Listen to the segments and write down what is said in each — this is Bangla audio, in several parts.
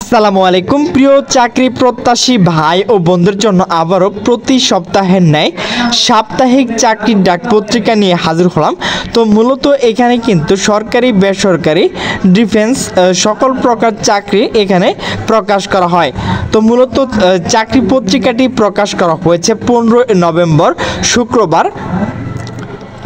আসসালামু আলাইকুম প্রিয় চাকরি প্রত্যাশী ভাই ও বন্ধুদের জন্য আবারও প্রতি সপ্তাহের ন্যায় সাপ্তাহিক চাকরির ডাক পত্রিকা নিয়ে হাজির হলাম। তো মূলত এখানে কিন্তু সরকারি বেসরকারি ডিফেন্স সকল প্রকার চাকরি এখানে প্রকাশ করা হয়। তো মূলত চাকরি পত্রিকাটি প্রকাশ করা হয়েছে 15 নভেম্বর শুক্রবার।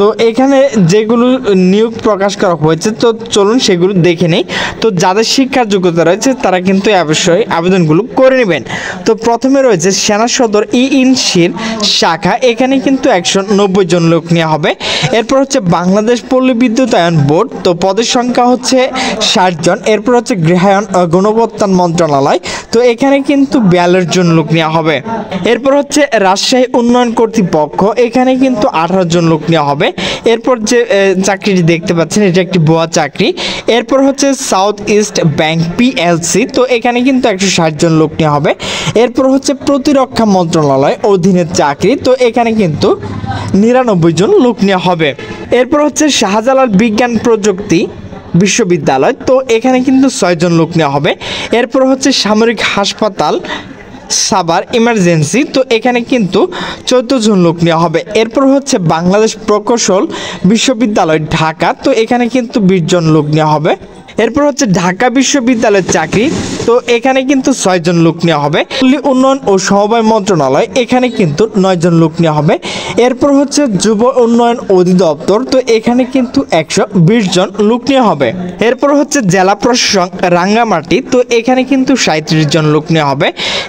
তো এখানে যেগুলো নিয়োগ প্রকাশ করা হয়েছে তো চলুন সেগুলো দেখে নেই। তো যাদের শিক্ষার যোগ্যতা রয়েছে তারা কিন্তু অবশ্যই আবেদনগুলো করে নেবেন। তো প্রথমে রয়েছে সেনা সদর ইনশির শাখা, এখানে কিন্তু 190 জন লোক নেওয়া হবে। এরপর হচ্ছে বাংলাদেশ পল্লী বিদ্যুতায়ন বোর্ড, তো পদের সংখ্যা হচ্ছে 60 জন। এরপর হচ্ছে গৃহায়ন ও গণপ্রত্যান মন্ত্রণালয়, তো এখানে কিন্তু 42 জন লোক নেওয়া হবে। এরপর হচ্ছে রাজশাহী উন্নয়ন কর্তৃপক্ষ, এখানে কিন্তু 18 জন লোক নেওয়া হবে। এরপর যে চাকরিটি দেখতে পাচ্ছেন এটা একটি ভুয়া চাকরি। এরপর হচ্ছে সাউথ ইস্ট ব্যাংক পিএলসি, তো এখানে কিন্তু 160 জন লোক নেওয়া হবে। এরপর হচ্ছে প্রতিরক্ষা মন্ত্রণালয় অধীনের চাকরি, তো এখানে কিন্তু 99 জন লোক নেওয়া হবে। এরপর হচ্ছে শাহজালাল বিজ্ঞান প্রযুক্তি বিশ্ববিদ্যালয়, তো এখানে কিন্তু 6 জন লোক নেওয়া হবে। এরপর হচ্ছে সামরিক হাসপাতাল সাভার ইমার্জেন্সি, তো এখানে কিন্তু 14 জন লোক নেওয়া হবে। এরপর হচ্ছে বাংলাদেশ প্রকৌশল বিশ্ববিদ্যালয় ঢাকা, তো এখানে কিন্তু 20 জন লোক নেওয়া হবে। এরপর হচ্ছে ঢাকা বিশ্ববিদ্যালয়ের চাকরি, তো এখানে কিন্তু 6 জন লোক নেওয়া হবে। পল্লী উন্নয়ন ও সমবায় মন্ত্রণালয়, এখানে কিন্তু 9 জন লোক নেওয়া হবে। এরপর হচ্ছে যুব উন্নয়ন অধিদপ্তর, তো এখানে কিন্তু 120 জন লোক নেওয়া হবে। এরপর হচ্ছে জেলা প্রশাসক রাঙ্গামাটি, তো এখানে কিন্তু 37 জন লোক নেওয়া হবে।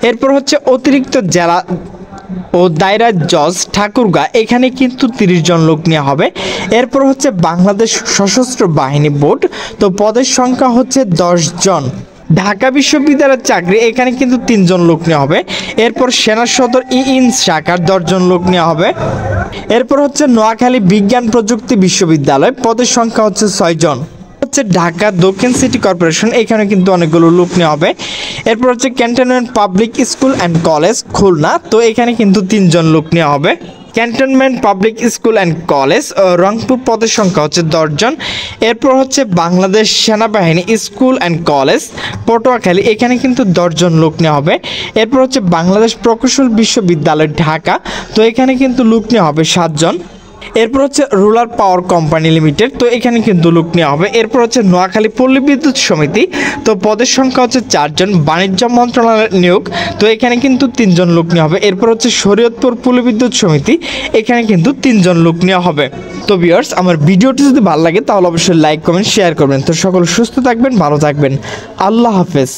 এরপর হচ্ছে অতিরিক্ত জেলা ও দায়রা জজ ঠাকুরগাঁ, এখানে কিন্তু 30 জন লোক নেওয়া হবে। এরপর হচ্ছে বাংলাদেশ সশস্ত্র বাহিনী বোর্ড, তো পদের সংখ্যা হচ্ছে 10 জন। ঢাকা বিশ্ববিদ্যালয়ের চাকরি, এখানে কিন্তু 3 জন লোক নেওয়া হবে। এরপর সেনা সদর শাখার 10 জন লোক নেওয়া হবে। এরপর হচ্ছে নোয়াখালী বিজ্ঞান প্রযুক্তি বিশ্ববিদ্যালয়, পদের সংখ্যা হচ্ছে 6 জন। হচ্ছে ঢাকা দক্ষিণ সিটি কর্পোরেশন, এখানে কিন্তু অনেকগুলো লোক নেওয়া হবে। এরপর হচ্ছে cantonment public school and college Khulna, তো এখানে কিন্তু 3 জন লোক নেওয়া হবে। Cantonment public school and college Rangpur, পদের সংখ্যা হচ্ছে 10 জন। এরপর হচ্ছে বাংলাদেশ সেনাবাহিনী স্কুল অ্যান্ড কলেজ পটুয়াখালী, এখানে কিন্তু 10 জন লোক নেওয়া হবে। এরপর হচ্ছে বাংলাদেশ প্রকৌশল বিশ্ববিদ্যালয় ঢাকা, তো এখানে কিন্তু লোক নেওয়া হবে 7 জন। এরপর হচ্ছে রুরাল পাওয়ার কোম্পানি লিমিটেড, তো এখানে কিন্তু লোক নেওয়া হবে। এরপর হচ্ছে নোয়াখালী পল্লী বিদ্যুৎ সমিতি, তো পদের সংখ্যা হচ্ছে 4 জন। বাণিজ্য মন্ত্রণালয়ের নিয়োগ, তো এখানে কিন্তু 3 জন লোক নেওয়া হবে। এরপর হচ্ছে শরীয়তপুর পল্লী বিদ্যুৎ সমিতি, এখানে কিন্তু 3 জন লোক নেওয়া হবে। তো ভিউয়ার্স, আমার ভিডিওটি যদি ভালো লাগে তাহলে অবশ্যই লাইক কমেন্ট শেয়ার করবেন। তো সকল সুস্থ থাকবেন, ভালো থাকবেন, আল্লাহ হাফেজ।